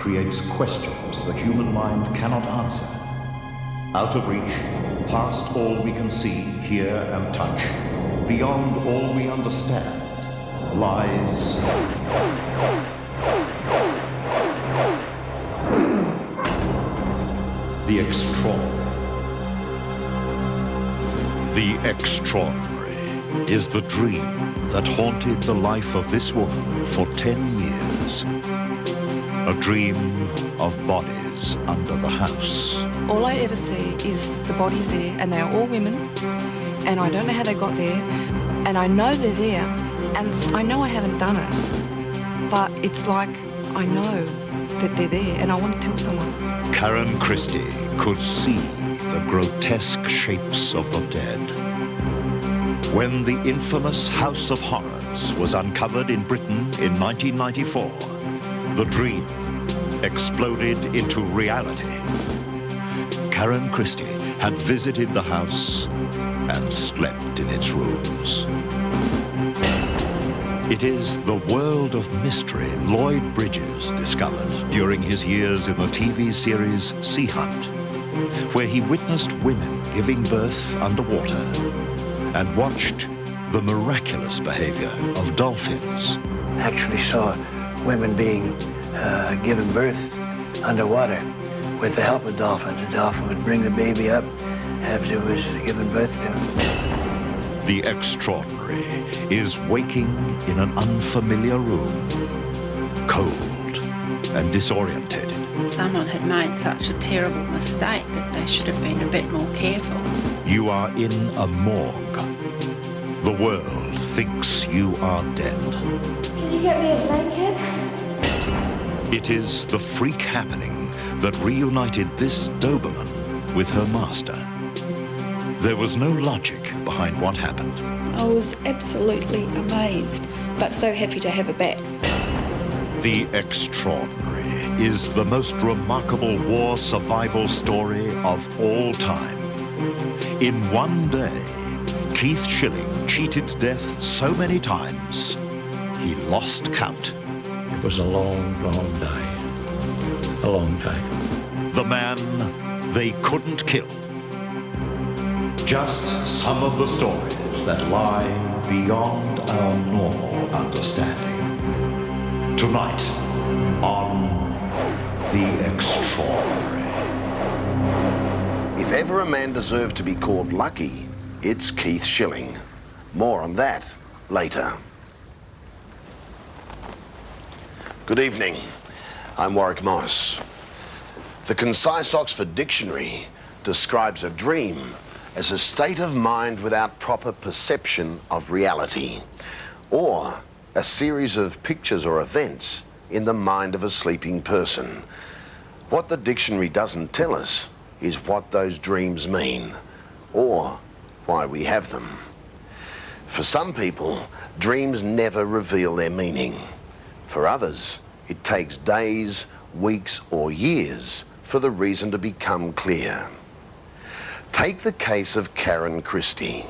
creates questions the human mind cannot answer. Out of reach, past all we can see, hear, and touch, beyond all we understand, lies the extraordinary. The extraordinary is the dream that haunted the life of this woman for 10 years. A dream of bodies under the house. All I ever see is the bodies there, and they're all women, and I don't know how they got there, and I know they're there, and I know I haven't done it, but it's like I know that they're there, and I want to tell someone. Karen Christie could see the grotesque shapes of the dead. When the infamous House of Horrors was uncovered in Britain in 1994, the dream exploded into reality. Karen Christie had visited the house and slept in its rooms. It is the world of mystery Lloyd Bridges discovered during his years in the TV series Sea Hunt, where he witnessed women giving birth underwater and watched the miraculous behavior of dolphins. Actually saw women being given birth underwater with the help of dolphins. The dolphin would bring the baby up after it was given birth to. The extraordinary is waking in an unfamiliar room, cold and disorientated. Someone had made such a terrible mistake that they should have been a bit more careful. You are in a morgue. The world thinks you are dead. Can you get me a blanket? It is the freak happening that reunited this Doberman with her master. There was no logic behind what happened. I was absolutely amazed, but so happy to have her back. The extraordinary is the most remarkable war survival story of all time. In one day, Keith Schilling cheated death so many times, he lost count. It was a long, long day. A long day. The man they couldn't kill. Just some of the stories that lie beyond our normal understanding. Tonight on The Extraordinary. If ever a man deserved to be called lucky, it's Keith Schilling. More on that later. Good evening. I'm Warwick Moss. The concise Oxford Dictionary describes a dream as a state of mind without proper perception of reality, or a series of pictures or events in the mind of a sleeping person. What the dictionary doesn't tell us is what those dreams mean, or why we have them. For some people, dreams never reveal their meaning. For others, it takes days, weeks, or years for the reason to become clear. Take the case of Karen Christie.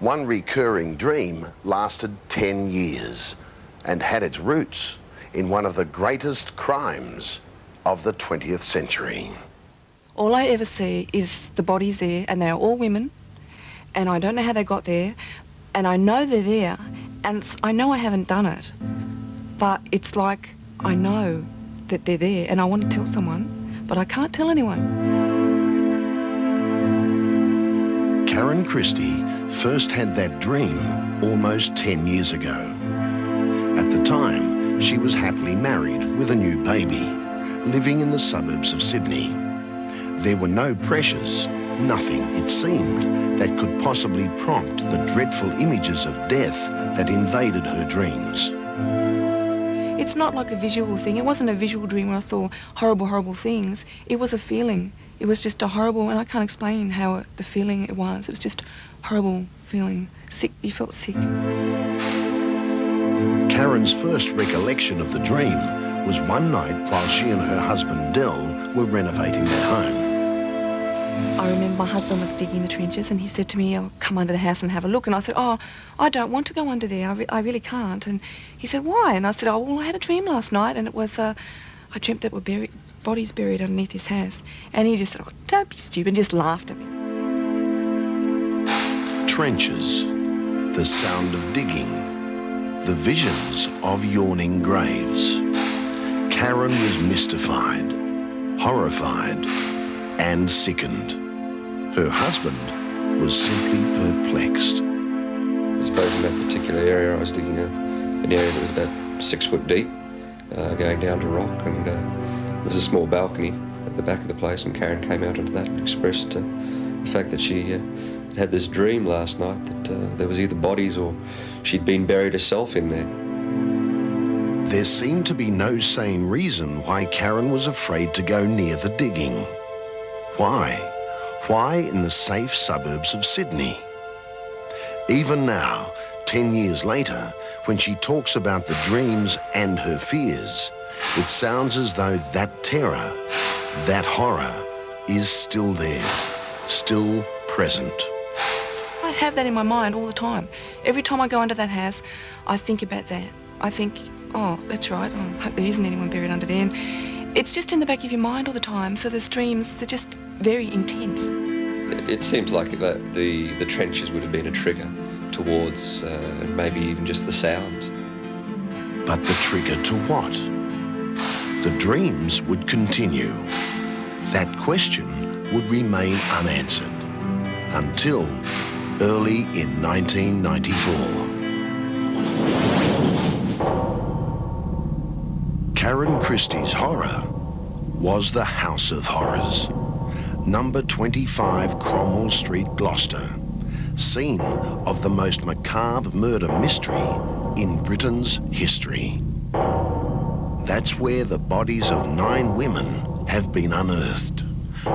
One recurring dream lasted 10 years and had its roots in one of the greatest crimes of the 20th century. All I ever see is the bodies there, and they're all women, and I don't know how they got there, and I know they're there, and I know I haven't done it, but it's like I know that they're there, and I want to tell someone, but I can't tell anyone. Karen Christie first had that dream almost 10 years ago. At the time, she was happily married with a new baby, living in the suburbs of Sydney. There were no pressures, nothing, it seemed, that could possibly prompt the dreadful images of death that invaded her dreams. It's not like a visual thing. It wasn't a visual dream where I saw horrible, horrible things. It was a feeling. It was just a horrible, and I can't explain how the feeling it was. It was just horrible feeling. Sick, you felt sick. Karen's first recollection of the dream was one night while she and her husband Del were renovating their home. I remember my husband was digging the trenches, and he said to me, "I'll come under the house and have a look." And I said, "Oh, I don't want to go under there. I really can't." And he said, "Why?" And I said, "Oh, well, I had a dream last night, and it was, I dreamt that were bodies buried underneath this house. And he just said, oh, don't be stupid, and just laughed at me. Trenches, the sound of digging, the visions of yawning graves. Karen was mystified, horrified, and sickened. Her husband was simply perplexed. I suppose in that particular area I was digging an area that was about 6 foot deep, going down to rock, and there was a small balcony at the back of the place, and Karen came out onto that and expressed the fact that she had this dream last night that there was either bodies or she'd been buried herself in there. There seemed to be no sane reason why Karen was afraid to go near the digging. Why? Why in the safe suburbs of Sydney? Even now, 10 years later, when she talks about the dreams and her fears, it sounds as though that terror, that horror, is still there, still present. I have that in my mind all the time. Every time I go into that house, I think about that. I think, oh, that's right, I hope there isn't anyone buried under there. And it's just in the back of your mind all the time, so the dreams, they're just very intense. It seems like the trenches would have been a trigger towards maybe even just the sound. But the trigger to what? The dreams would continue. That question would remain unanswered until early in 1994. Karen Christie's horror was the House of Horrors, number 25 Cromwell Street, Gloucester, scene of the most macabre murder mystery in Britain's history. That's where the bodies of 9 women have been unearthed,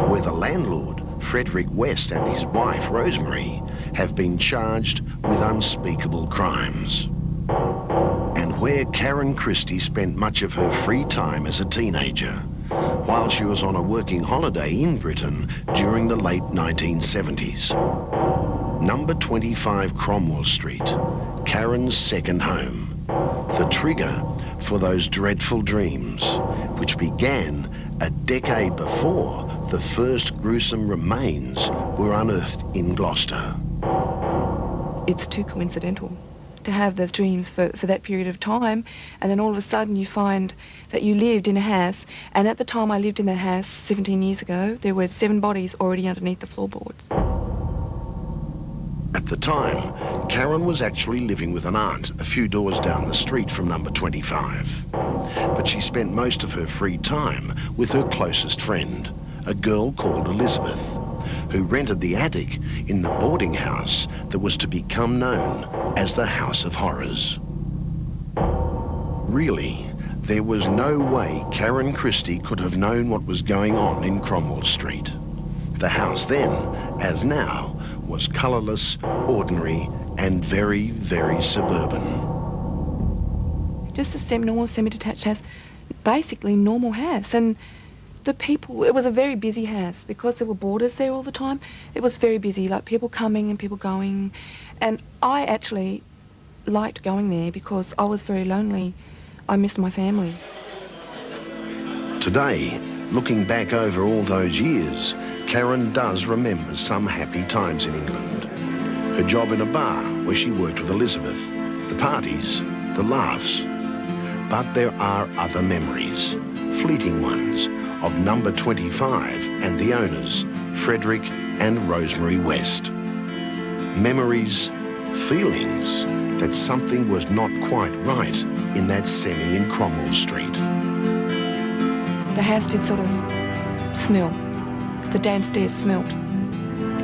where the landlord, Frederick West, and his wife, Rosemary, have been charged with unspeakable crimes. And where Karen Christie spent much of her free time as a teenager, while she was on a working holiday in Britain during the late 1970s. Number 25 Cromwell Street, Karen's second home, the trigger for those dreadful dreams, which began a decade before the first gruesome remains were unearthed in Gloucester. It's too coincidental to have those dreams for that period of time, and then all of a sudden you find that you lived in a house, and at the time I lived in that house 17 years ago, there were 7 bodies already underneath the floorboards. At the time, Karen was actually living with an aunt a few doors down the street from number 25. But she spent most of her free time with her closest friend, a girl called Elizabeth, who rented the attic in the boarding house that was to become known as the House of Horrors. Really, there was no way Karen Christie could have known what was going on in Cromwell Street. The house then, as now, was colourless, ordinary, and very, very suburban. Just a normal semi-detached house, basically normal house. And the people, it was a very busy house because there were boarders there all the time. It was very busy, like people coming and people going. And I actually liked going there because I was very lonely. I missed my family. Today, looking back over all those years, Karen does remember some happy times in England. Her job in a bar where she worked with Elizabeth, the parties, the laughs. But there are other memories, fleeting ones, of number 25 and the owners, Frederick and Rosemary West. Memories, feelings that something was not quite right in that semi in Cromwell Street. The house did sort of smell. The downstairs smelt.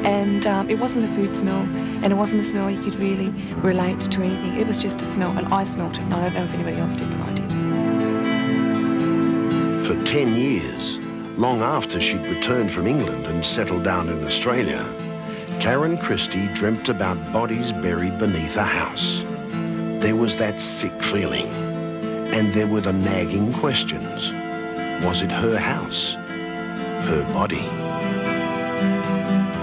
And it wasn't a food smell, and it wasn't a smell you could really relate to anything. It was just a smell, and I smelt it, and I don't know if anybody else did, but I did. For 10 years, long after she'd returned from England and settled down in Australia, Karen Christie dreamt about bodies buried beneath a house. There was that sick feeling, and there were the nagging questions. Was it her house? Her body?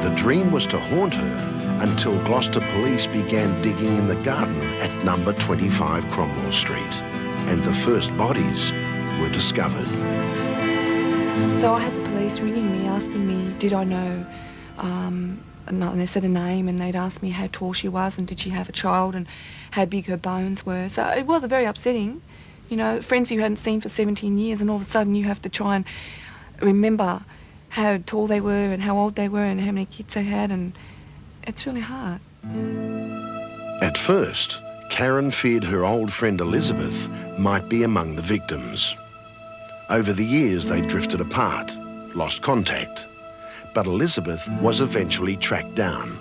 The dream was to haunt her until Gloucester police began digging in the garden at number 25 Cromwell Street, and the first bodies were discovered. So I had the police ringing me, asking me, did I know, and they said a name, and they'd asked me how tall she was and did she have a child and how big her bones were. So it was very upsetting. You know, friends you hadn't seen for 17 years, and all of a sudden you have to try and remember how tall they were and how old they were and how many kids they had, and it's really hard. At first, Karen feared her old friend Elizabeth might be among the victims. Over the years, they drifted apart, lost contact. But Elizabeth was eventually tracked down.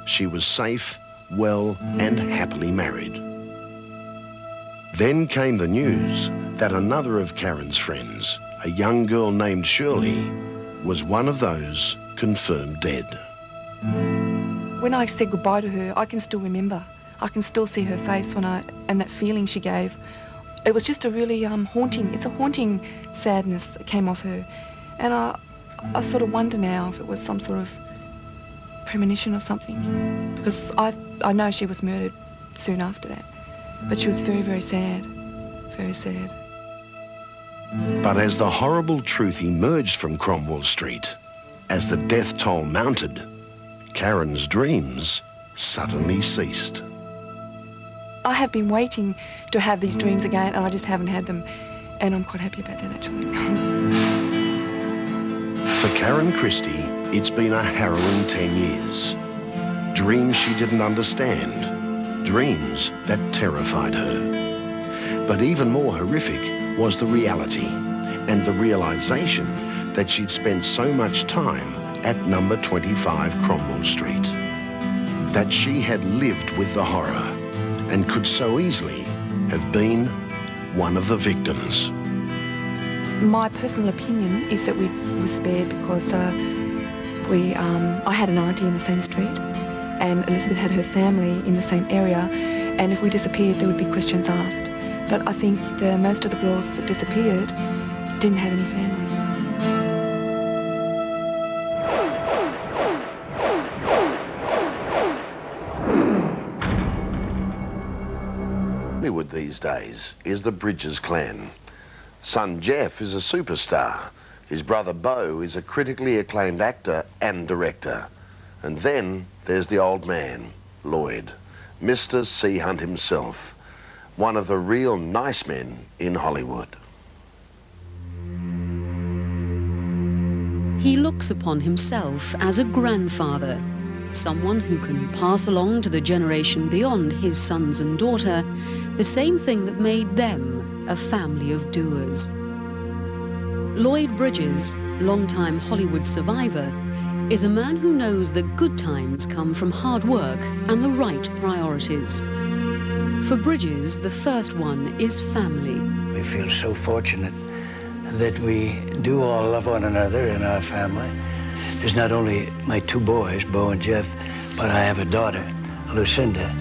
She was safe, well, and happily married. Then came the news that another of Karen's friends, a young girl named Shirley, was one of those confirmed dead. When I said goodbye to her, I can still remember. I can still see her face and that feeling she gave. It was just a really haunting sadness that came off her. And I sort of wonder now if it was some sort of premonition or something, because I know she was murdered soon after that. But she was very, very sad, very sad. But as the horrible truth emerged from Cromwell Street, as the death toll mounted, Karen's dreams suddenly ceased. I have been waiting to have these dreams again, and I just haven't had them. And I'm quite happy about that, actually. For Karen Christie, it's been a harrowing 10 years. Dreams she didn't understand, dreams that terrified her. But even more horrific was the reality and the realisation that she'd spent so much time at number 25 Cromwell Street, that she had lived with the horror and could so easily have been one of the victims. My personal opinion is that we were spared because I had an auntie in the same street, and Elizabeth had her family in the same area, and if we disappeared there would be questions asked. But I think most of the girls that disappeared didn't have any family. Hollywood these days is the Bridges clan. Son Jeff is a superstar. His brother Beau is a critically acclaimed actor and director. And then there's the old man, Lloyd, Mr. C. Hunt himself, one of the real nice men in Hollywood. He looks upon himself as a grandfather, someone who can pass along to the generation beyond his sons and daughter the same thing that made them a family of doers. Lloyd Bridges, longtime Hollywood survivor, is a man who knows that good times come from hard work and the right priorities. For Bridges, the first one is family. We feel so fortunate that we do all love one another in our family. There's not only my two boys, Beau and Jeff, but I have a daughter, Lucinda.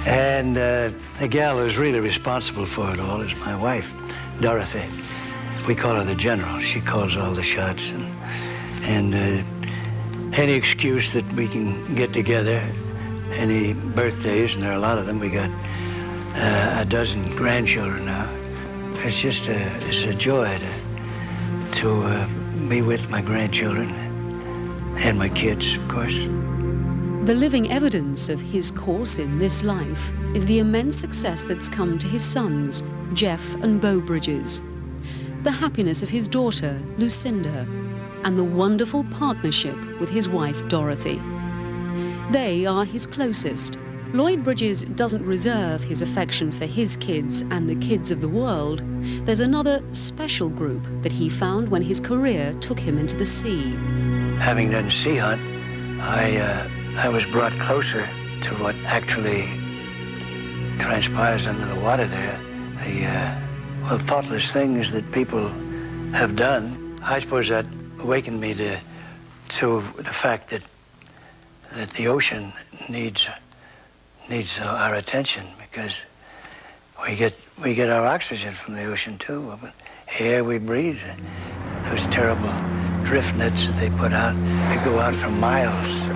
And the gal who's really responsible for it all is my wife, Dorothy. We call her the General. She calls all the shots. And any excuse that we can get together, any birthdays, and there are a lot of them. We got a dozen grandchildren now. It's just it's a joy to be with my grandchildren and my kids, of course. The living evidence of his course in this life is the immense success that's come to his sons, Jeff and Beau Bridges, the happiness of his daughter, Lucinda, and the wonderful partnership with his wife, Dorothy. They are his closest. Lloyd Bridges doesn't reserve his affection for his kids and the kids of the world. There's another special group that he found when his career took him into the sea. Having done sea hunt, I was brought closer to what actually transpires under the water there. The thoughtless things that people have done. I suppose that awakened me to the fact that the ocean needs our attention, because we get our oxygen from the ocean too. Air we breathe. Those terrible drift nets that they put out, they go out for miles,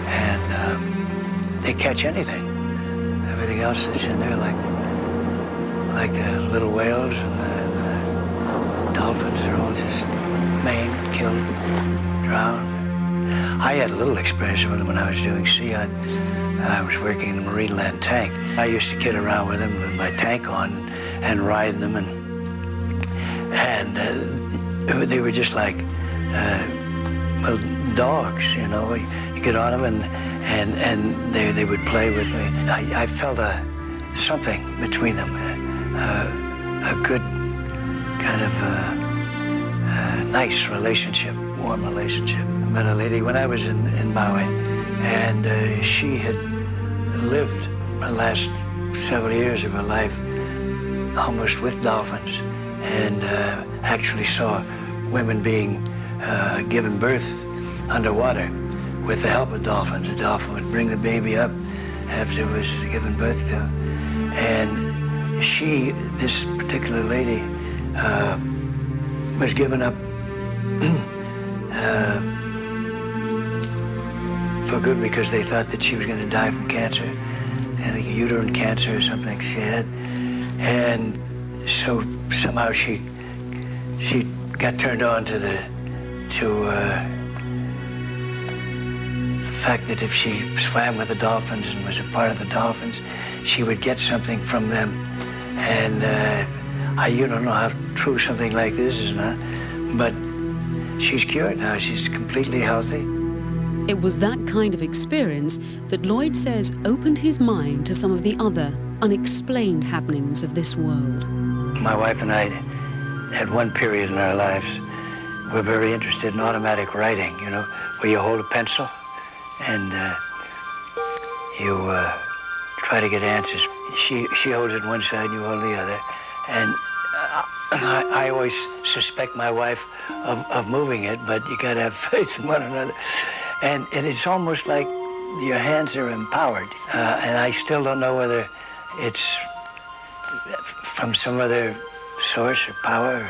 and they catch anything. Everything else that's in there, like the little whales and dolphins are all just maimed, killed, drowned. I had a little experience with them when I was doing sea hunt. I was working in the Marine Land tank. I used to kid around with them with my tank on and ride them, and they were just like well, dogs, you know. You get on them and they would play with me. I felt something between them, a good kind of nice relationship, warm relationship. I met a lady when I was in Maui, and she had lived the last several years of her life almost with dolphins, and actually saw women being given birth underwater with the help of dolphins. The dolphin would bring the baby up after it was given birth to. And she, this particular lady, was given up for good because they thought that she was going to die from cancer. I think uterine cancer or something she had. And so somehow she got turned on to the fact that if she swam with the dolphins and was a part of the dolphins, she would get something from them. And you don't know how true something like this is, not, but she's cured now. She's completely healthy. It was that kind of experience that Lloyd says opened his mind to some of the other unexplained happenings of this world. My wife and I, at one period in our lives, were very interested in automatic writing, you know, where you hold a pencil and you try to get answers. She holds it one side and you hold the other. And I always suspect my wife of moving it, but you gotta have faith in one another. And it's almost like your hands are empowered. And I still don't know whether it's from some other source or power,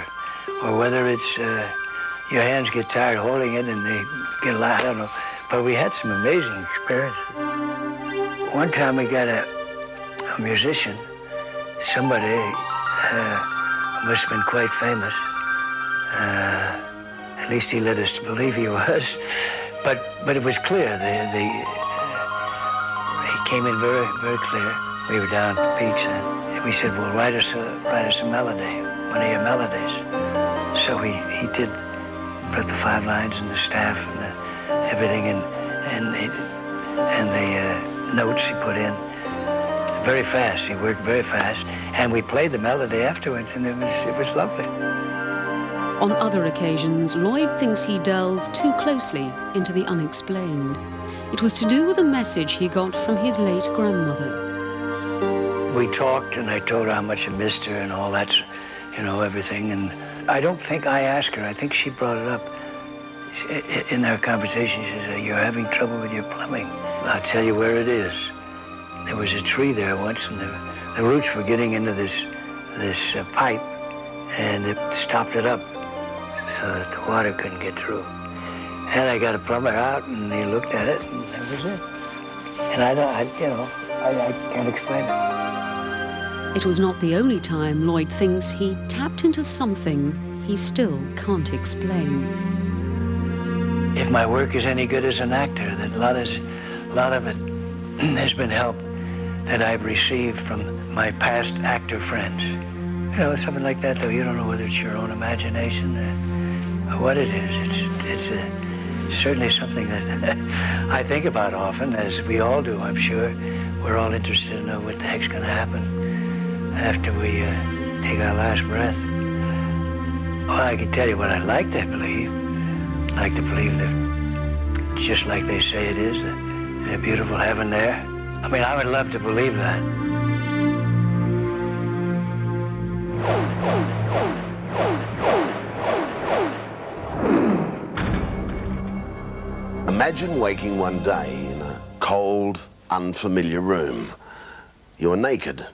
or whether it's your hands get tired holding it and they get a lot, I don't know. But we had some amazing experiences. One time we got a musician, somebody must have been quite famous. At least he led us to believe he was. But it was clear. He came in very, very clear. We were down at the beach and we said, well, write us a melody, one of your melodies. So he did, put the 5 lines and the staff and everything and the notes he put in. Very fast. He worked very fast. And we played the melody afterwards, and it was lovely. On other occasions, Lloyd thinks he delved too closely into the unexplained. It was to do with a message he got from his late grandmother. We talked, and I told her how much I missed her and all that, you know, everything. And I don't think I asked her. I think she brought it up in our conversation. She said, you're having trouble with your plumbing. I'll tell you where it is. There was a tree there once, and the roots were getting into this pipe, and it stopped it up so that the water couldn't get through. And I got a plumber out, and he looked at it, and that was it. And I can't explain it. It was not the only time Lloyd thinks he tapped into something he still can't explain. If my work is any good as an actor, that a lot of it has been help that I've received from my past actor friends. You know, something like that, though, you don't know whether it's your own imagination or what it is. It's certainly something that I think about often, as we all do, I'm sure. We're all interested to know what the heck's going to happen after we take our last breath. Well, I can tell you what I'd like to believe. I'd like to believe that just like they say it is, there's a beautiful heaven there. I mean, I would love to believe that. Imagine waking one day in a cold, unfamiliar room. You're naked,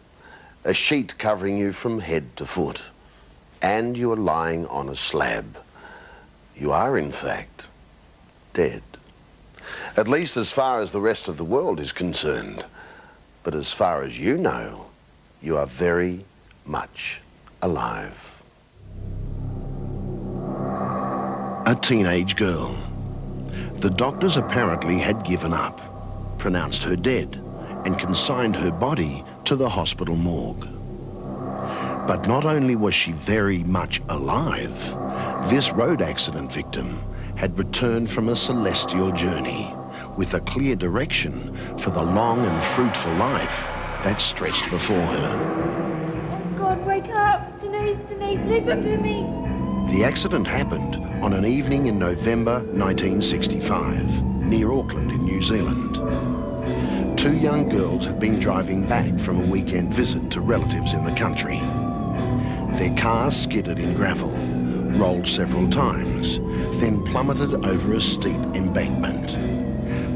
a sheet covering you from head to foot, and you are lying on a slab. You are, in fact, dead. At least as far as the rest of the world is concerned. But as far as you know, you are very much alive. a teenage girl. The doctors apparently had given up, pronounced her dead, and consigned her body to the hospital morgue. But not only was she very much alive, this road accident victim had returned from a celestial journey with a clear direction for the long and fruitful life that stretched before her. God, wake up! Denise, listen to me! The accident happened on an evening in November 1965, near Auckland in New Zealand. Two young girls had been driving back from a weekend visit to relatives in the country. Their car skidded in gravel, rolled several times, then plummeted over a steep embankment.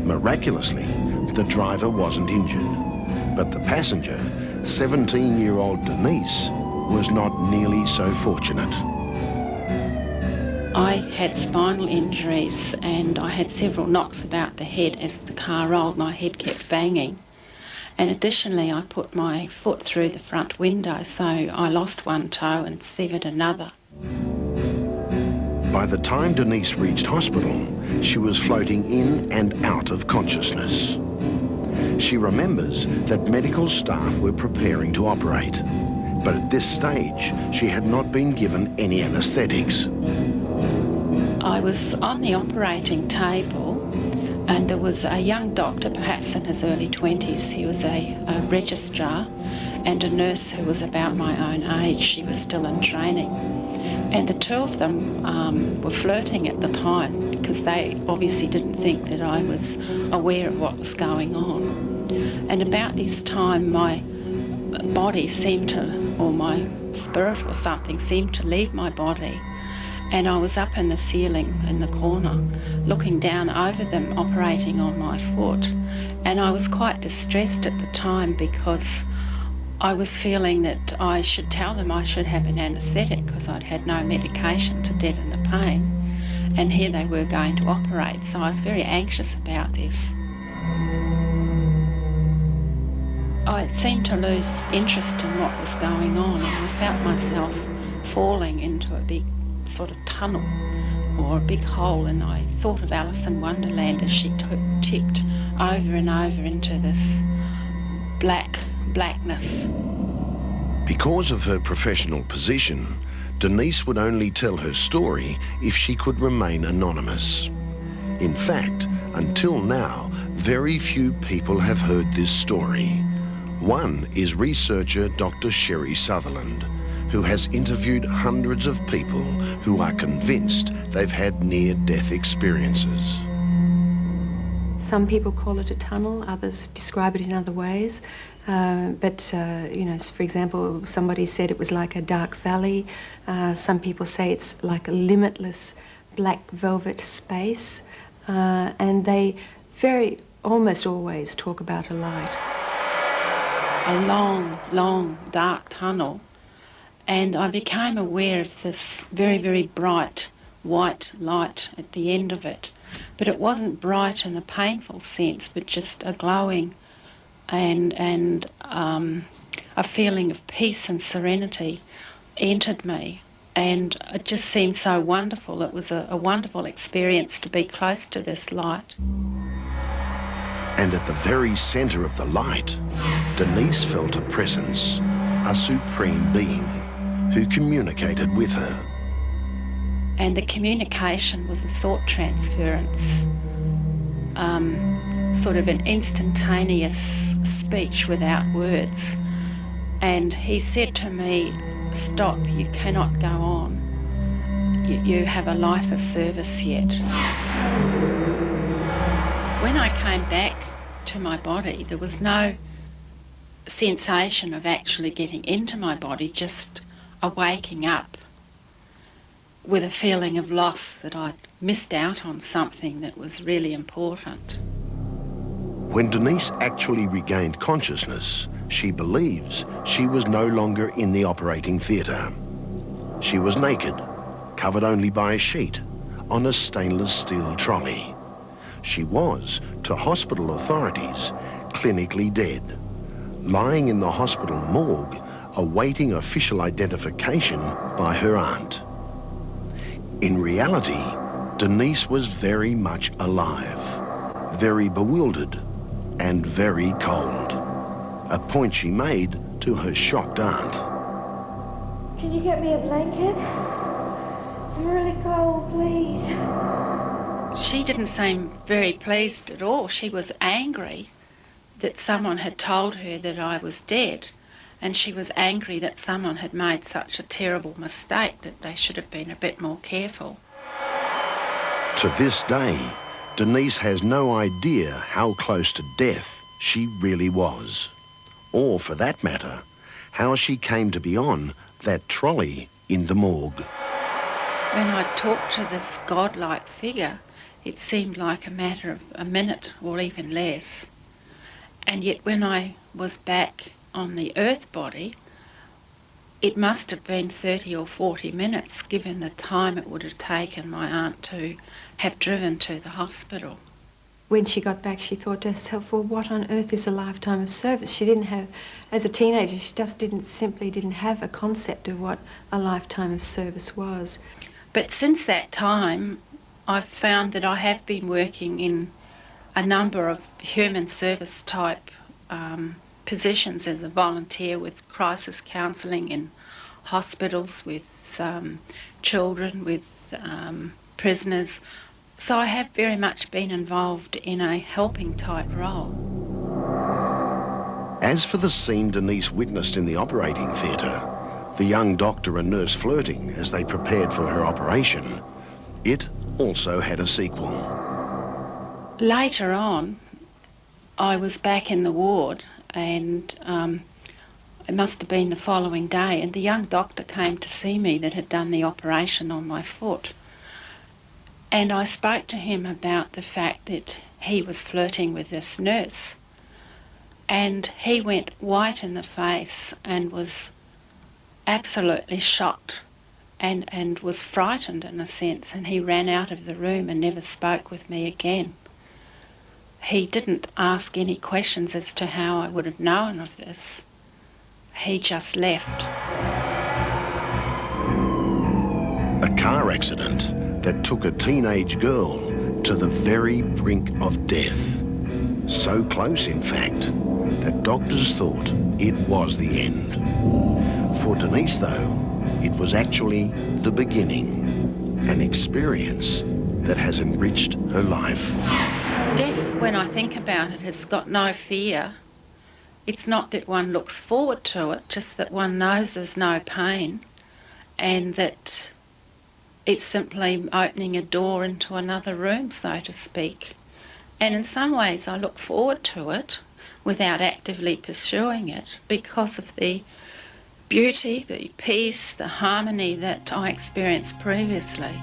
Miraculously, the driver wasn't injured, but the passenger, 17-year-old Denise, was not nearly so fortunate. I had spinal injuries and I had several knocks about the head as the car rolled. My head kept banging. And additionally, I put my foot through the front window, so I lost one toe and severed another. By the time Denise reached hospital, she was floating in and out of consciousness. She remembers that medical staff were preparing to operate, but at this stage, she had not been given any anaesthetics. I was on the operating table and there was a young doctor, perhaps in his early 20s. He was a registrar, and a nurse who was about my own age. She was still in training. And the two of them were flirting at the time because they obviously didn't think that I was aware of what was going on. And about this time, my body seemed to, or my spirit or something, seemed to leave my body. And I was up in the ceiling in the corner, looking down over them, operating on my foot. And I was quite distressed at the time because I was feeling that I should tell them I should have an anaesthetic because I'd had no medication to deaden the pain. And here they were going to operate, so I was very anxious about this. I seemed to lose interest in what was going on, and I felt myself falling into a big sort of tunnel or a big hole, and I thought of Alice in Wonderland as she tipped over and over into this blackness. Because of her professional position, Denise would only tell her story if she could remain anonymous. In fact, until now, very few people have heard this story. One is researcher Dr. Sherry Sutherland, who has interviewed hundreds of people who are convinced they've had near-death experiences. Some people call it a tunnel, others describe it in other ways. You know, for example, somebody said it was like a dark valley. Some people say it's like a limitless black velvet space. And they almost always talk about a light. A long, long, dark tunnel. And I became aware of this very, very bright white light at the end of it. But it wasn't bright in a painful sense, but just a glowing and a feeling of peace and serenity entered me. And it just seemed so wonderful. It was a wonderful experience to be close to this light. And at the very centre of the light, Denise felt a presence, a supreme being, who communicated with her. And the communication was a thought transference, sort of an instantaneous speech without words. And he said to me, "Stop, you cannot go on. You have a life of service yet." When I came back to my body, there was no sensation of actually getting into my body, just a waking up with a feeling of loss that I'd missed out on something that was really important. When Denise actually regained consciousness, she believes she was no longer in the operating theatre. She was naked, covered only by a sheet, on a stainless steel trolley. She was, to hospital authorities, clinically dead, lying in the hospital morgue, awaiting official identification by her aunt. In reality, Denise was very much alive, very bewildered, and very cold. A point she made to her shocked aunt. Can you get me a blanket? I'm really cold, please. She didn't seem very pleased at all. She was angry that someone had told her that I was dead, and she was angry that someone had made such a terrible mistake that they should have been a bit more careful. To this day, Denise has no idea how close to death she really was, or for that matter, how she came to be on that trolley in the morgue. When I talked to this godlike figure, it seemed like a matter of a minute or even less. And yet when I was back on the earth body, it must have been 30 or 40 minutes, given the time it would have taken my aunt to have driven to the hospital. When she got back, she thought to herself, well, what on earth is a lifetime of service? She didn't have, as a teenager, she just simply didn't have a concept of what a lifetime of service was. But since that time, I've found that I have been working in a number of human service type positions as a volunteer with crisis counselling in hospitals, with children, with prisoners. So I have very much been involved in a helping type role. As for the scene Denise witnessed in the operating theatre, the young doctor and nurse flirting as they prepared for her operation, it also had a sequel. Later on, I was back in the ward, and it must have been the following day, and the young doctor came to see me that had done the operation on my foot. And I spoke to him about the fact that he was flirting with this nurse. And he went white in the face and was absolutely shocked and was frightened in a sense, and he ran out of the room and never spoke with me again. He didn't ask any questions as to how I would have known of this. He just left. A car accident that took a teenage girl to the very brink of death. So close, in fact, that doctors thought it was the end. For Denise, though, it was actually the beginning, an experience that has enriched her life. Death, when I think about it, has got no fear. It's not that one looks forward to it, just that one knows there's no pain, and that it's simply opening a door into another room, so to speak. And in some ways I look forward to it without actively pursuing it because of the beauty, the peace, the harmony that I experienced previously.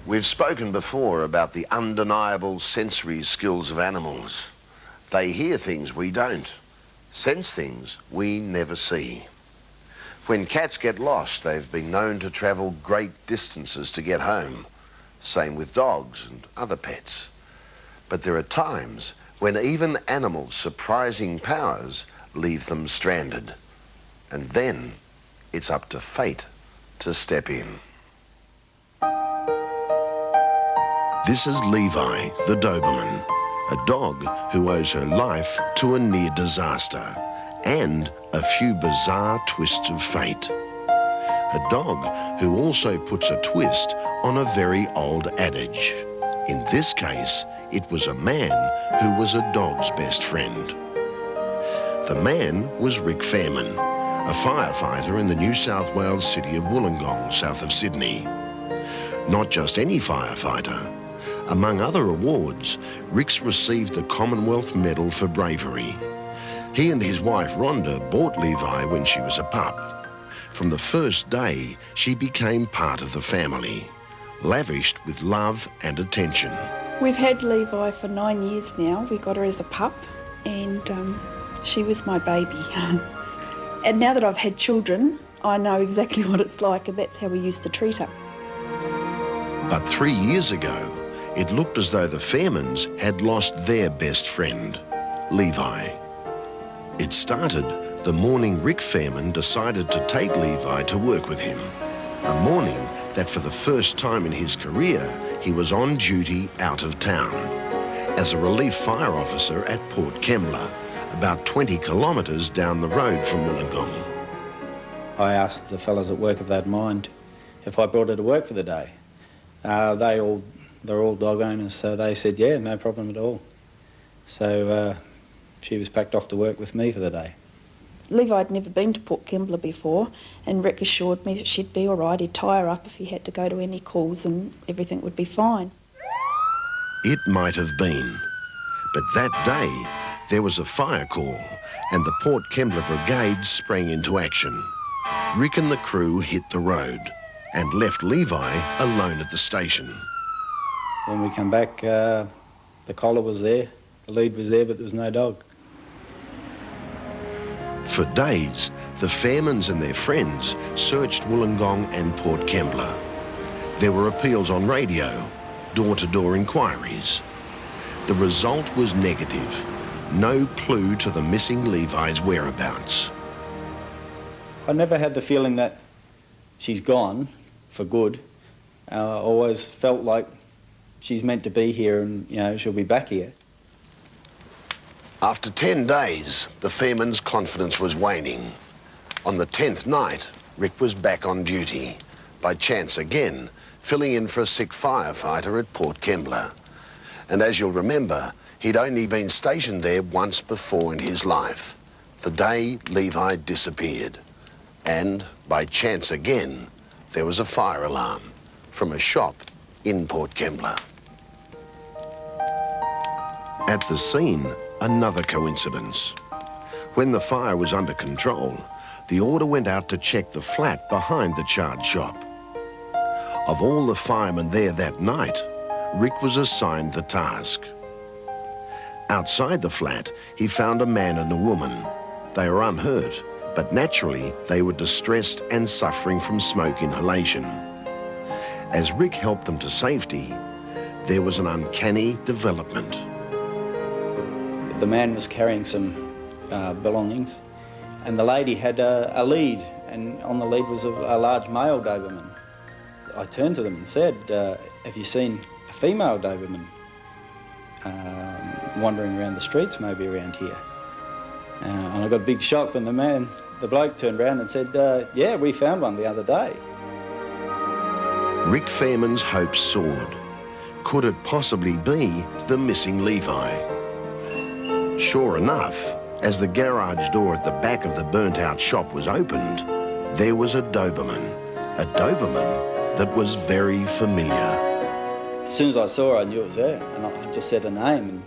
We've spoken before about the undeniable sensory skills of animals. They hear things we don't, sense things we never see. When cats get lost, they've been known to travel great distances to get home. Same with dogs and other pets. But there are times when even animals' surprising powers leave them stranded. And then it's up to fate to step in. This is Levi, the Doberman, a dog who owes her life to a near disaster and a few bizarre twists of fate. A dog who also puts a twist on a very old adage. In this case, it was a man who was a dog's best friend. The man was Rick Fairman, a firefighter in the New South Wales city of Wollongong, south of Sydney. Not just any firefighter. Among other awards, Rick's received the Commonwealth Medal for Bravery. He and his wife Rhonda bought Levi when she was a pup. From the first day, she became part of the family, lavished with love and attention. We've had Levi for 9 years now. We got her as a pup, and she was my baby. And now that I've had children, I know exactly what it's like, and that's how we used to treat her. But 3 years ago, it looked as though the Fairmans had lost their best friend, Levi. It started the morning Rick Fairman decided to take Levi to work with him. A morning that for the first time in his career, he was on duty out of town as a relief fire officer at Port Kembla, about 20 kilometres down the road from Wollongong. I asked the fellas at work if they'd mind if I brought her to work for the day. They're all dog owners, so they said, yeah, no problem at all. So she was packed off to work with me for the day. Levi had never been to Port Kembla before, and Rick assured me that she'd be all right. He'd tie her up if he had to go to any calls and everything would be fine. It might have been, but that day there was a fire call and the Port Kembla Brigade sprang into action. Rick and the crew hit the road and left Levi alone at the station. When we come back, the collar was there, the lead was there, but there was no dog. For days, the Fairmans and their friends searched Wollongong and Port Kembla. There were appeals on radio, door-to-door inquiries. The result was negative. No clue to the missing Levi's whereabouts. I never had the feeling that she's gone for good. I always felt like she's meant to be here and, you know, she'll be back here. After 10 days, the Fairman's confidence was waning. On the 10th night, Rick was back on duty, by chance again, filling in for a sick firefighter at Port Kembla. And as you'll remember, he'd only been stationed there once before in his life, the day Levi disappeared. And, by chance again, there was a fire alarm from a shop in Port Kembla. At the scene, another coincidence. When the fire was under control, the order went out to check the flat behind the charred shop. Of all the firemen there that night, Rick was assigned the task. Outside the flat, he found a man and a woman. They were unhurt, but naturally they were distressed and suffering from smoke inhalation. As Rick helped them to safety, there was an uncanny development. The man was carrying some belongings, and the lady had a lead, and on the lead was a large male Doberman. I turned to them and said, have you seen a female Doberman wandering around the streets, maybe around here? And I got a big shock when the bloke turned around and said, yeah, we found one the other day. Rick Fairman's hopes soared. Could it possibly be the missing Levi? Sure enough, as the garage door at the back of the burnt-out shop was opened, there was a Doberman that was very familiar. As soon as I saw her, I knew it was her, and I just said her name, and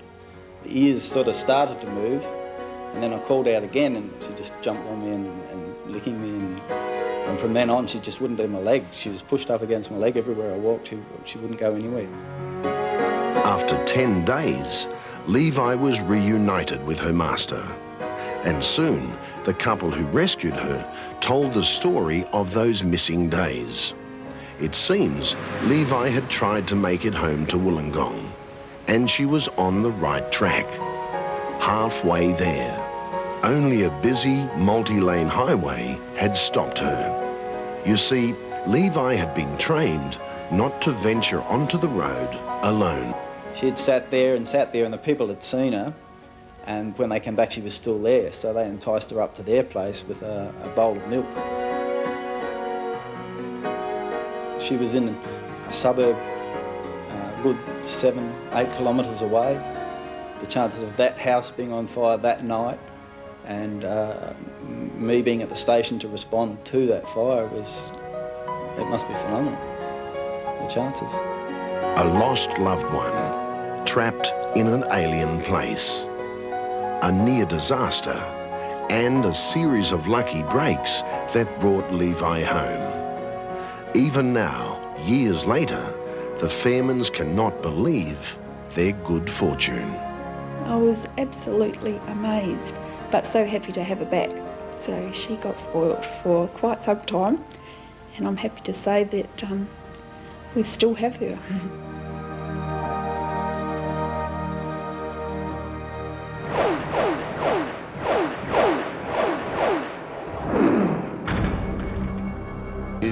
the ears sort of started to move, and then I called out again, and she just jumped on me and licking me, and from then on, she just wouldn't do my leg. She was pushed up against my leg everywhere I walked. She wouldn't go anywhere. After 10 days, Levi was reunited with her master, and soon the couple who rescued her told the story of those missing days. It seems Levi had tried to make it home to Wollongong, and she was on the right track. Halfway there, only a busy multi-lane highway had stopped her. You see, Levi had been trained not to venture onto the road alone. She had sat there, and the people had seen her, and when they came back she was still there, so they enticed her up to their place with a bowl of milk. She was in a suburb a good 7-8 kilometres away. The chances of that house being on fire that night and me being at the station to respond to that fire it must be phenomenal, the chances. A lost loved one, trapped in an alien place. A near disaster and a series of lucky breaks that brought Levi home. Even now, years later, the Fairmans cannot believe their good fortune. I was absolutely amazed, but so happy to have her back. So she got spoiled for quite some time, and I'm happy to say that we still have her.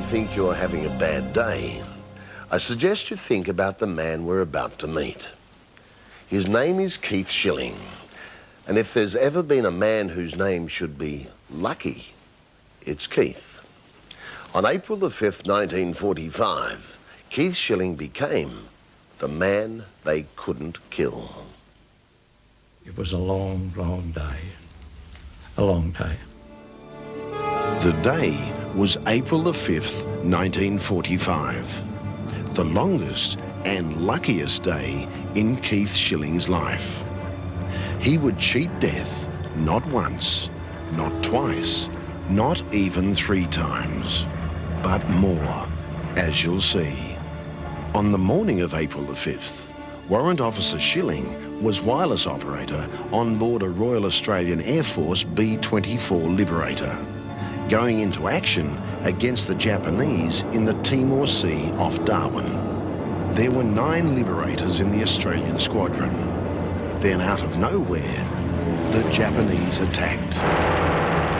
think you're having a bad day, I suggest you think about the man we're about to meet. His name is Keith Schilling, and if there's ever been a man whose name should be lucky, it's Keith. On April the 5th, 1945, Keith Schilling became the man they couldn't kill. It was a long, long day. A long day. The day was April the 5th, 1945. The longest and luckiest day in Keith Schilling's life. He would cheat death not once, not twice, not even 3 times, but more, as you'll see. On the morning of April the 5th, Warrant Officer Schilling was wireless operator on board a Royal Australian Air Force B-24 Liberator, going into action against the Japanese in the Timor Sea off Darwin. There were 9 Liberators in the Australian squadron. Then out of nowhere, the Japanese attacked.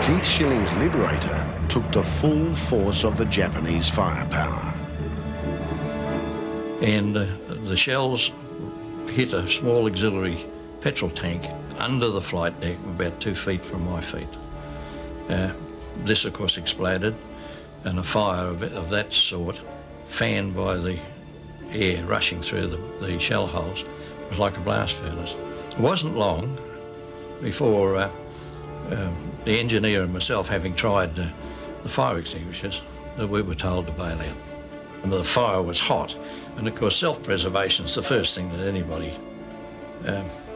Keith Schilling's Liberator took the full force of the Japanese firepower. And the shells hit a small auxiliary petrol tank under the flight deck about 2 feet from my feet. This, of course, exploded, and a fire of that sort, fanned by the air rushing through the shell holes, was like a blast furnace. It wasn't long before the engineer and myself, having tried the fire extinguishers, that we were told to bail out. And the fire was hot, and of course self-preservation's the first thing that anybody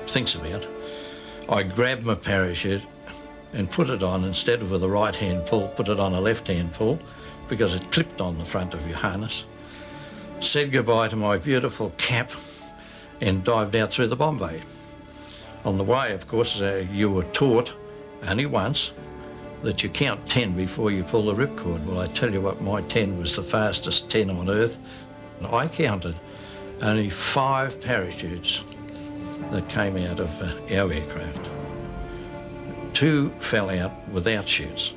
thinks about. I grabbed my parachute and put it on, instead of with a right-hand pull, put it on a left-hand pull, because it clipped on the front of your harness. Said goodbye to my beautiful cap and dived out through the bomb bay. On the way, of course, you were taught only once that you count 10 before you pull the ripcord. Well, I tell you what, my 10 was the fastest 10 on earth. And I counted only 5 parachutes that came out of our aircraft. 2 fell out without chutes.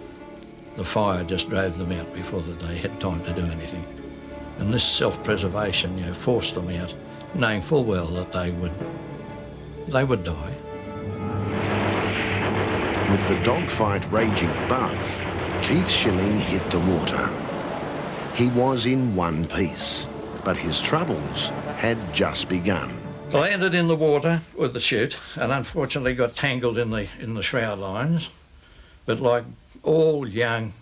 The fire just drove them out before they had time to do anything. And this self-preservation, forced them out, knowing full well that they would die. With the dogfight raging above, Keith Schilling hit the water. He was in one piece, but his troubles had just begun. I landed in the water with the chute and unfortunately got tangled in the shroud lines. But like all young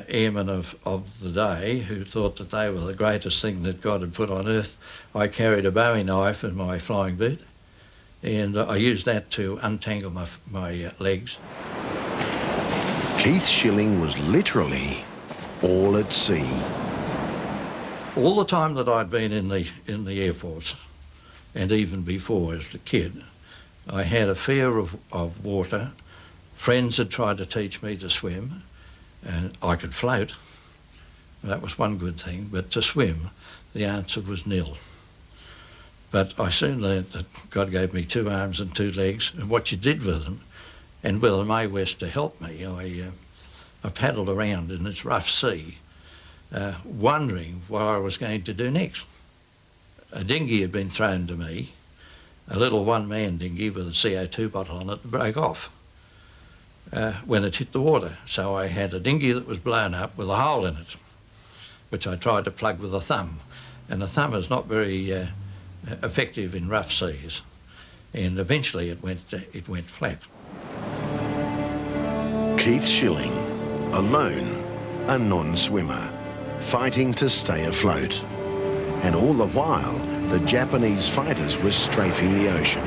airmen of the day who thought that they were the greatest thing that God had put on earth, I carried a Bowie knife in my flying boot, and I used that to untangle my legs. Keith Schilling was literally all at sea. All the time that I'd been in the Air Force, and even before as a kid, I had a fear of water. Friends had tried to teach me to swim, and I could float. That was one good thing, but to swim, the answer was nil. But I soon learned that God gave me 2 arms and 2 legs, and what you did with them, and with my West to help me, I paddled around in this rough sea, wondering what I was going to do next. A dinghy had been thrown to me, a little one-man dinghy with a CO2 bottle on it that broke off when it hit the water. So I had a dinghy that was blown up with a hole in it, which I tried to plug with a thumb. And the thumb is not very effective in rough seas. And eventually it went flat. Keith Schilling, alone, a non-swimmer, fighting to stay afloat. And all the while, the Japanese fighters were strafing the ocean,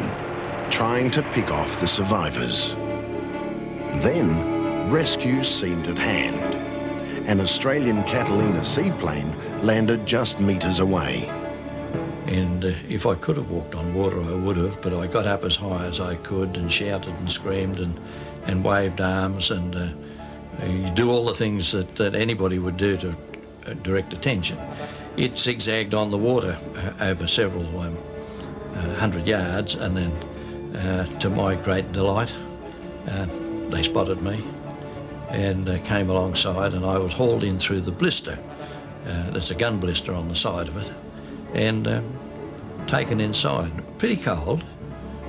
trying to pick off the survivors. Then, rescue seemed at hand. An Australian Catalina seaplane landed just metres away. And if I could have walked on water, I would have, but I got up as high as I could and shouted and screamed and waved arms, and you do all the things that anybody would do to direct attention. It zigzagged on the water over several 100 yards, and then, to my great delight, they spotted me, and came alongside, and I was hauled in through the blister. There's a gun blister on the side of it, and taken inside, pretty cold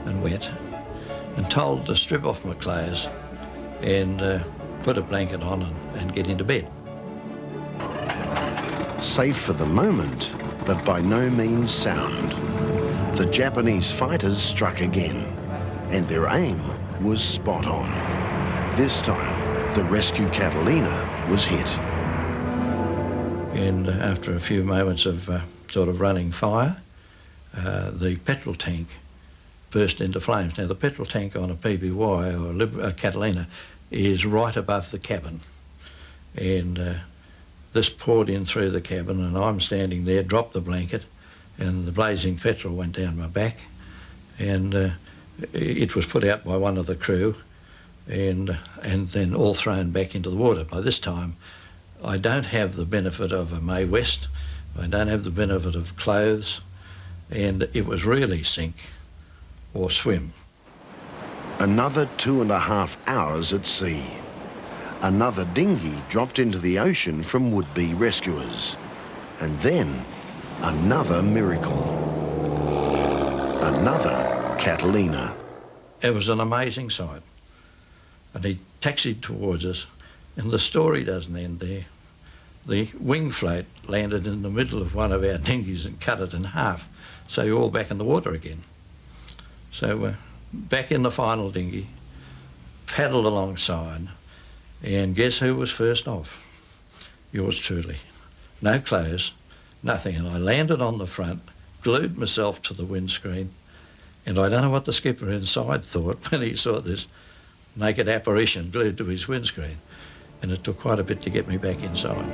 and wet, and told to strip off my clothes and put a blanket on and get into bed. Safe for the moment, but by no means sound. The Japanese fighters struck again, and their aim was spot on. This time, the rescue Catalina was hit. And after a few moments of sort of running fire, the petrol tank burst into flames. Now, the petrol tank on a PBY or a Catalina is right above the cabin. And this poured in through the cabin, and I'm standing there, dropped the blanket, and the blazing petrol went down my back. And it was put out by one of the crew, and then all thrown back into the water. By this time, I don't have the benefit of a Mae West. I don't have the benefit of clothes, and it was really sink or swim. Another 2.5 hours at sea. Another dinghy dropped into the ocean from would-be rescuers. And then, another miracle. Another Catalina. It was an amazing sight. And he taxied towards us, and the story doesn't end there. The wing float landed in the middle of one of our dinghies and cut it in half, so you're all back in the water again. So back in the final dinghy, paddled alongside, and guess who was first off? Yours truly. No clothes, nothing, and I landed on the front, glued myself to the windscreen, and I don't know what the skipper inside thought when he saw this naked apparition glued to his windscreen, and it took quite a bit to get me back inside.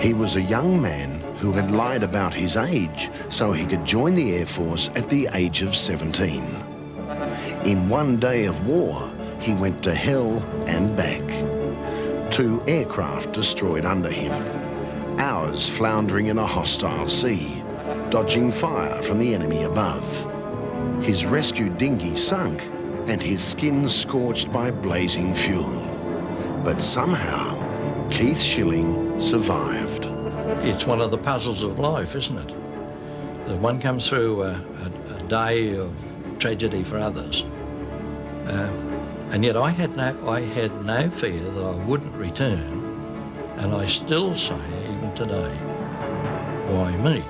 He was a young man who had lied about his age so he could join the Air Force at the age of 17. In one day of war, he went to hell and back. 2 aircraft destroyed under him. Hours floundering in a hostile sea, dodging fire from the enemy above. His rescued dinghy sunk and his skin scorched by blazing fuel. But somehow, Keith Schilling survived. It's one of the puzzles of life, isn't it? That one comes through a day of tragedy for others. And yet I had no fear that I wouldn't return, and I still say, even today, why me?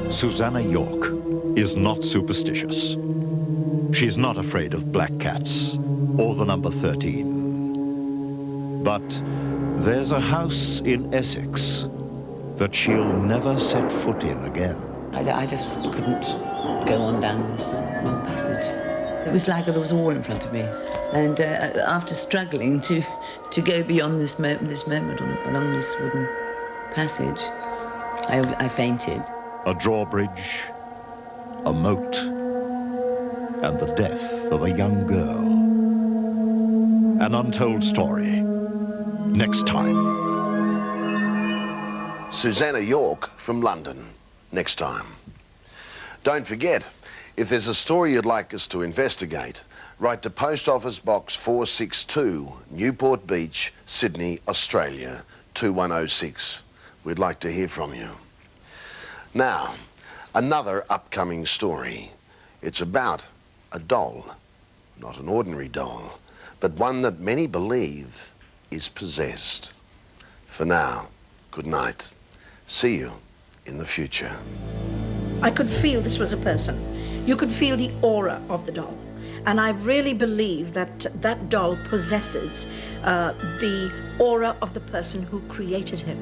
Susanna York is not superstitious. She's not afraid of black cats or the number 13. But there's a house in Essex that she'll never set foot in again. I just couldn't go on down this long passage. It was like there was a wall in front of me. And after struggling to go beyond this moment along this wooden passage, I fainted. A drawbridge, a moat, and the death of a young girl. An untold story. Next time. Susanna York from London. Next time. Don't forget, if there's a story you'd like us to investigate, write to Post Office Box 462, Newport Beach, Sydney, Australia, 2106. We'd like to hear from you. Now, another upcoming story. It's about a doll. Not an ordinary doll, but one that many believe is possessed. For now, good night. See you in the future. I could feel this was a person. You could feel the aura of the doll. And I really believe that that doll possesses the aura of the person who created him.